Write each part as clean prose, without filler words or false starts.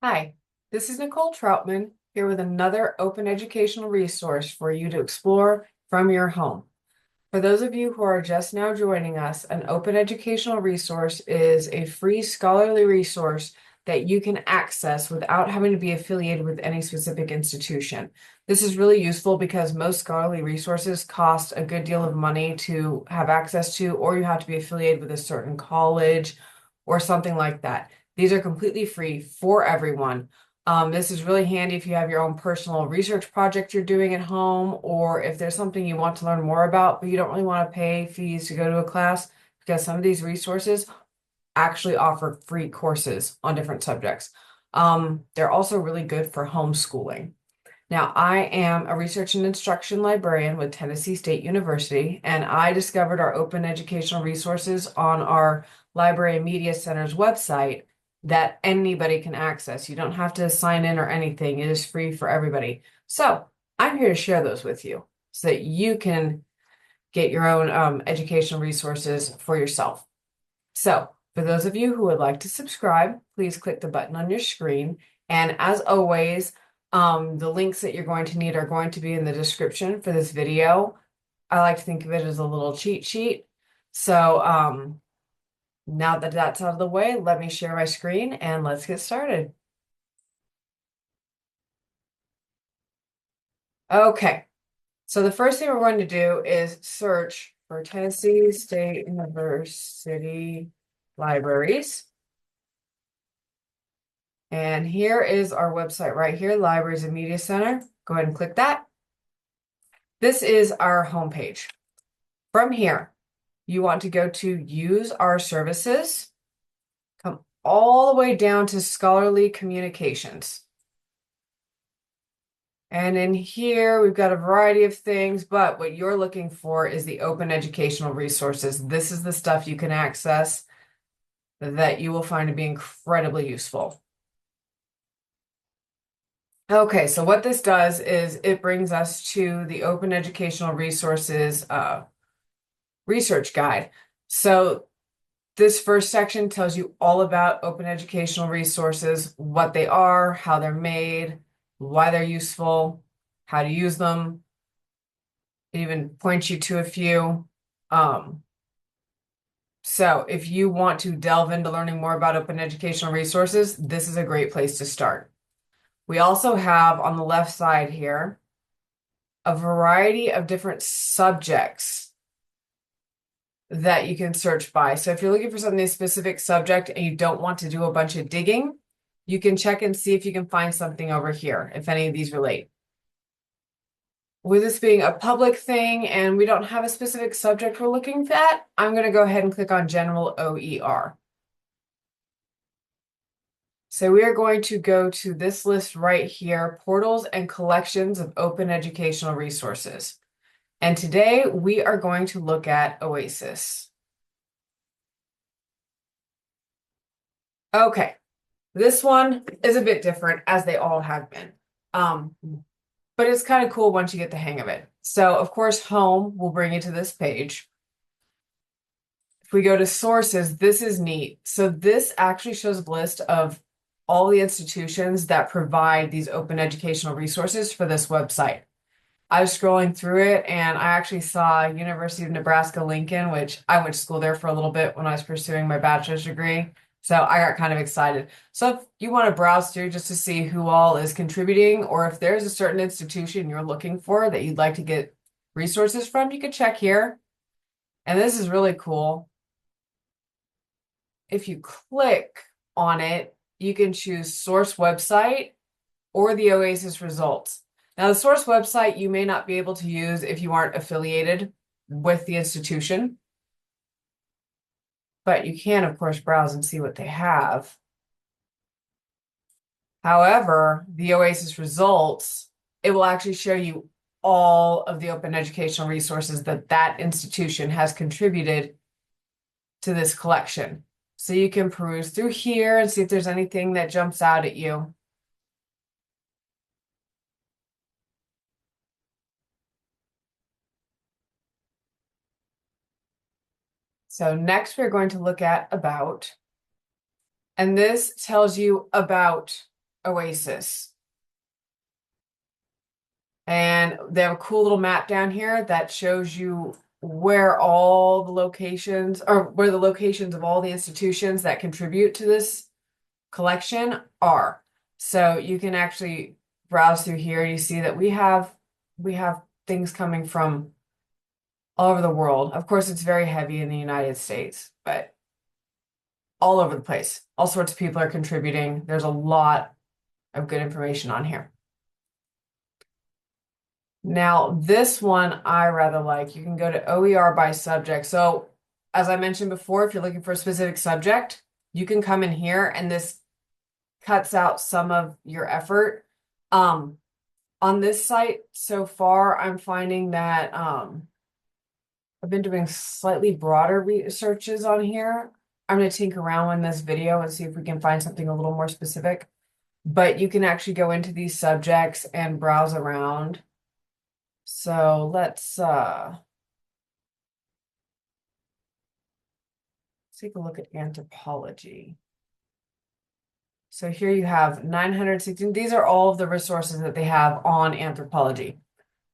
Hi, this is Nicole Troutman here with another open educational resource for you to explore from your home. For those of you who are just now joining us, an open educational resource is a free scholarly resource that you can access without having to be affiliated with any specific institution. This is really useful because most scholarly resources cost a good deal of money to have access to, or you have to be affiliated with a certain college or something like that. These are completely free for everyone. This is really handy if you have your own personal research project you're doing at home, or if there's something you want to learn more about, but you don't really want to pay fees to go to a class, because some of these resources actually offer free courses on different subjects. They're also really good for homeschooling. Now, I am a research and instruction librarian with Tennessee State University, and I discovered our open educational resources on our Library and Media Center's website that anybody can access. You don't have to sign in or anything. It is free for everybody. So I'm here to share those with you so that you can get your own educational resources for yourself. So for those of you who would like to subscribe, please click the button on your screen. And as always, the links that you're going to need are going to be in the description for this video. I like to think of it as a little cheat sheet. So now that that's out of the way, let me share my screen and let's get started. Okay, so the first thing we're going to do is search for Tennessee State University libraries. And here is our website right here, Libraries and Media Center. Go ahead and click that. This is our homepage. From here, you want to go to Use Our Services, come all the way down to Scholarly Communications. And in here, we've got a variety of things, but what you're looking for is the open educational resources. This is the stuff you can access that you will find to be incredibly useful. Okay, so what this does is it brings us to the Open Educational Resources research guide. So this first section tells you all about open educational resources, what they are, how they're made, why they're useful, how to use them. It even points you to a few. So if you want to delve into learning more about open educational resources, this is a great place to start. We also have on the left side here a variety of different subjects that you can search by. So if you're looking for something specific subject and you don't want to do a bunch of digging, you can check and see if you can find something over here, if any of these relate. With this being a public thing and we don't have a specific subject we're looking at, I'm going to go ahead and click on General OER. So we are going to go to this list right here, Portals and Collections of Open Educational Resources. And today we are going to look at Oasis. Okay, this one is a bit different, as they all have been. But it's kind of cool once you get the hang of it. So, of course, home will bring you to this page. If we go to sources, this is neat. So this actually shows a list of all the institutions that provide these open educational resources for this website. I was scrolling through it and I actually saw University of Nebraska-Lincoln, which I went to school there for a little bit when I was pursuing my bachelor's degree. So I got kind of excited. So if you want to browse through just to see who all is contributing, or if there's a certain institution you're looking for that you'd like to get resources from, you can check here. And this is really cool. If you click on it, you can choose source website or the Oasis results. Now, the source website you may not be able to use if you aren't affiliated with the institution, but you can, of course, browse and see what they have. However, the Oasis results, it will actually show you all of the open educational resources that that institution has contributed to this collection. So you can peruse through here and see if there's anything that jumps out at you. So next we're going to look at about, and this tells you about Oasis. And they have a cool little map down here that shows you where all the locations, or where the locations of all the institutions that contribute to this collection are. So you can actually browse through here. You see that we have things coming from all over the world. Of course, it's very heavy in the United States, but all over the place. All sorts of people are contributing. There's a lot of good information on here. Now, this one I rather like. You can go to OER by subject. So, as I mentioned before, if you're looking for a specific subject, you can come in here and this cuts out some of your effort. On this site so far, I'm finding that I've been doing slightly broader researches on here. I'm going to tinker around in this video and see if we can find something a little more specific. But you can actually go into these subjects and browse around. So let's take a look at anthropology. So here you have 916. These are all of the resources that they have on anthropology.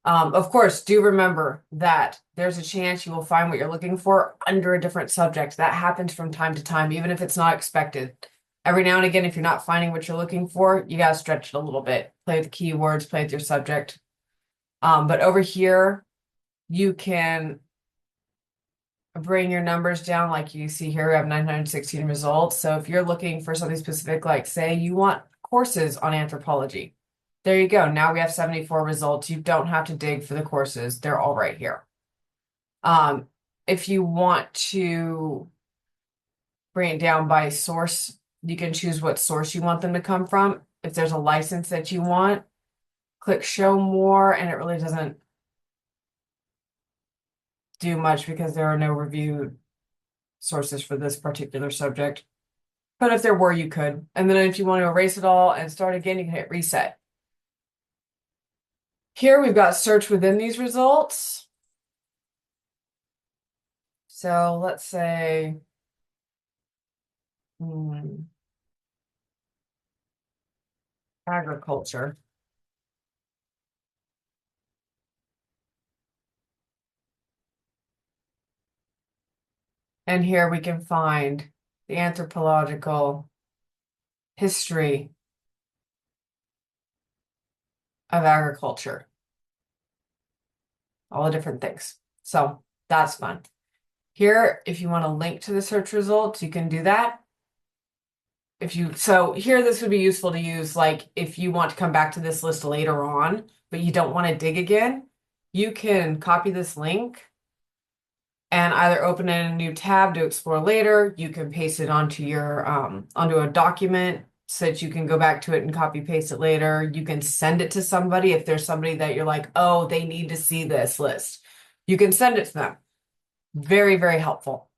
Of course, do remember that there's a chance you will find what you're looking for under a different subject. That happens from time to time, even if it's not expected. Every now and again, if you're not finding what you're looking for, you got to stretch it a little bit. Play with the keywords, play with your subject. But over here, you can bring your numbers down like you see here. We have 916 results. So if you're looking for something specific, like say you want courses on anthropology, there you go. Now we have 74 results. You don't have to dig for the courses. They're all right here. If you want to bring it down by source, you can choose what source you want them to come from. If there's a license that you want, click show more, and it really doesn't do much because there are no reviewed sources for this particular subject. But if there were, you could. And then if you want to erase it all and start again, you can hit reset. Here we've got search within these results. So let's say, agriculture. And here we can find the anthropological history of agriculture, all the different things. So that's fun. Here, if you want to link to the search results, you can do that. So here, this would be useful to use, like if you want to come back to this list later on, but you don't want to dig again, you can copy this link and either open it in a new tab to explore later. You can paste it onto your onto a document so that you can go back to it and copy paste it later. You can send it to somebody if there's somebody that you're like, oh, they need to see this list. You can send it to them. Very, very helpful.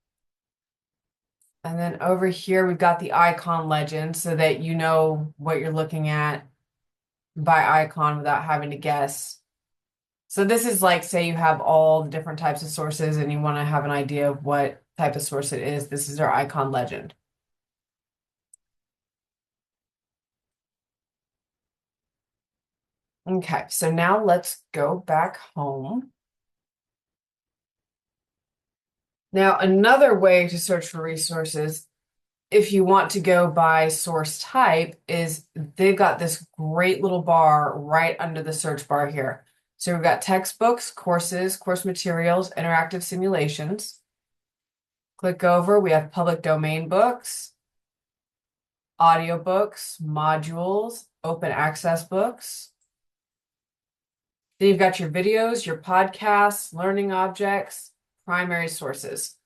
And then over here, we've got the icon legend so that you know what you're looking at by icon without having to guess. So this is like, say you have all the different types of sources and you want to have an idea of what type of source it is. This is their icon legend. Okay, so now let's go back home. Now, another way to search for resources, if you want to go by source type, is they've got this great little bar right under the search bar here. So we've got textbooks, courses, course materials, interactive simulations. Click over, we have public domain books, audiobooks, modules, open access books. Then you've got your videos, your podcasts, learning objects, primary sources.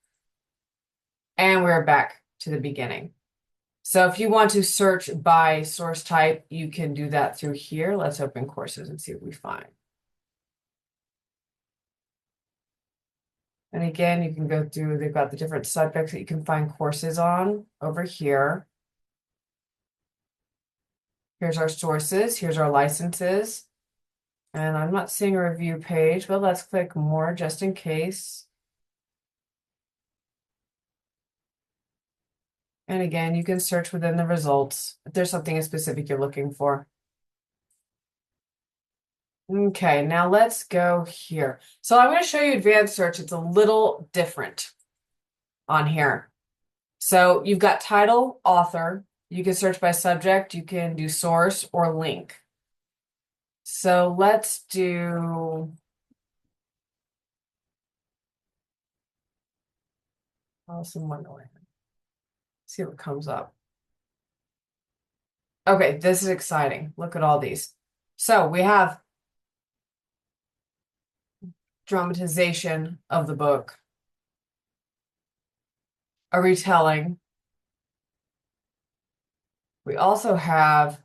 And we're back to the beginning. So if you want to search by source type, you can do that through here. Let's open courses and see what we find. And again, you can go through, they've got the different subjects that you can find courses on over here. Here's our sources, here's our licenses. And I'm not seeing a review page, but let's click more just in case. And again, you can search within the results if there's something specific you're looking for. Okay, now let's go here. So I'm going to show you advanced search. It's a little different on here. So you've got title, author. You can search by subject. You can do source or link. So let's do Alice in Wonderland. See what comes up. Okay, this is exciting. Look at all these. So we have dramatization of the book, a retelling. We also have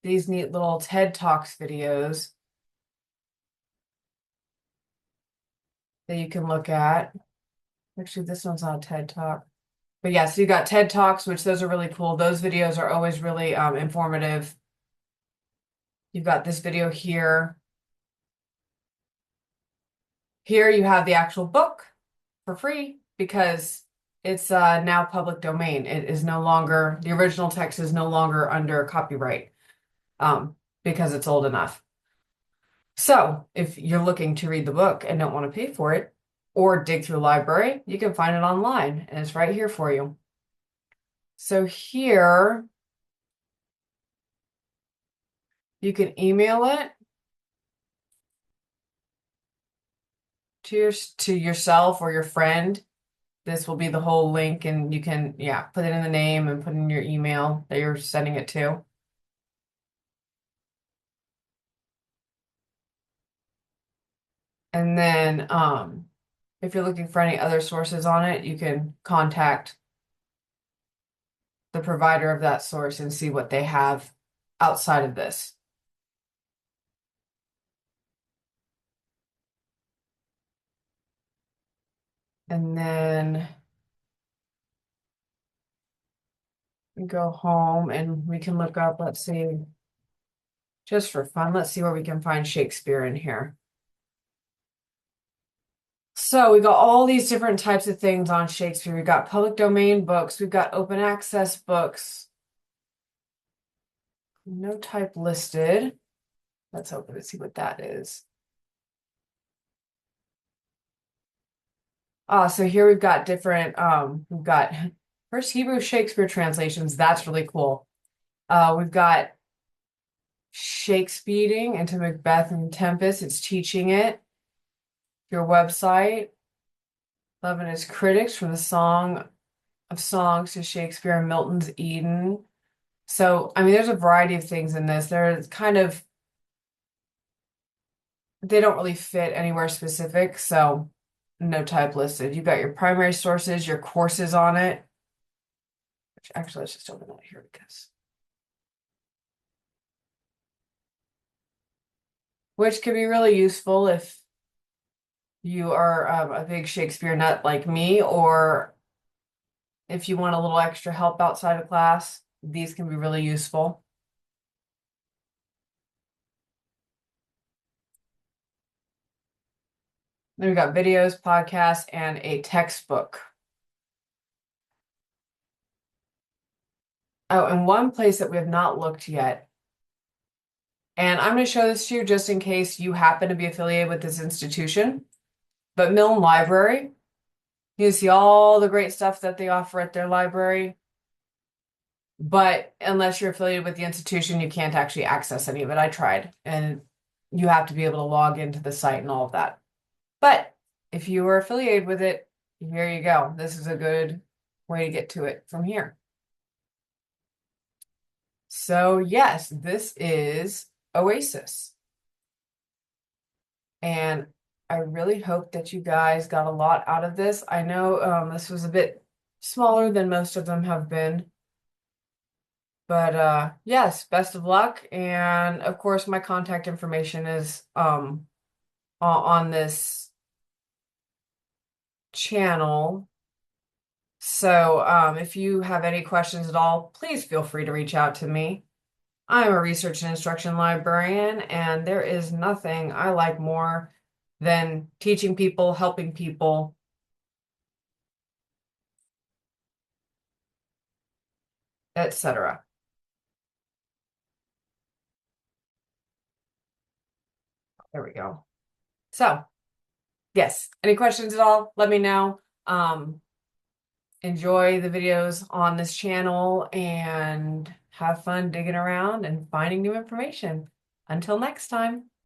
these neat little TED Talks videos that you can look at. Actually, this one's not a TED Talk. But yeah, so you got TED Talks, which those are really cool. Those videos are always really informative. You've got this video here. Here you have the actual book for free because it's now public domain. It is no longer, the original text is no longer under copyright because it's old enough. So if you're looking to read the book and don't want to pay for it or dig through a library, you can find it online and it's right here for you. So here you can email it to yourself or your friend. This will be the whole link and you can, yeah, put it in the name and put in your email that you're sending it to. And then if you're looking for any other sources on it, you can contact the provider of that source and see what they have outside of this. And then we go home and we can look up, let's see, just for fun, let's see where we can find Shakespeare in here. So we got all these different types of things on Shakespeare. We've got public domain books. We've got open access books. No type listed. Let's open it, see what that is. So here we've got different, we've got first Hebrew Shakespeare translations. That's really cool. We've got Shakespeareing into Macbeth and Tempest. It's teaching it. Your website. Love and His Critics from the Song of Songs to Shakespeare and Milton's Eden. So, I mean, there's a variety of things in this. They're kind of, they don't really fit anywhere specific. So no type listed. You've got your primary sources, your courses on it. Which actually, let's just open that here because. Which could be really useful if you are a big Shakespeare nut like me, or if you want a little extra help outside of class, these can be really useful. Then we've got videos, podcasts, and a textbook. Oh, and one place that we have not looked yet. And I'm going to show this to you just in case you happen to be affiliated with this institution. But Milne Library, you see all the great stuff that they offer at their library. But unless you're affiliated with the institution, you can't actually access any of it. I tried, and you have to be able to log into the site and all of that. But if you are affiliated with it, here you go. This is a good way to get to it from here. So yes, this is Oasis. And I really hope that you guys got a lot out of this. I know this was a bit smaller than most of them have been. But yes, best of luck. And of course, my contact information is on this channel. So if you have any questions at all, please feel free to reach out to me. I'm a research and instruction librarian, and there is nothing I like more than teaching people, helping people. etc. There we go. So, yes, any questions at all? Let me know. Enjoy the videos on this channel and have fun digging around and finding new information. Until next time.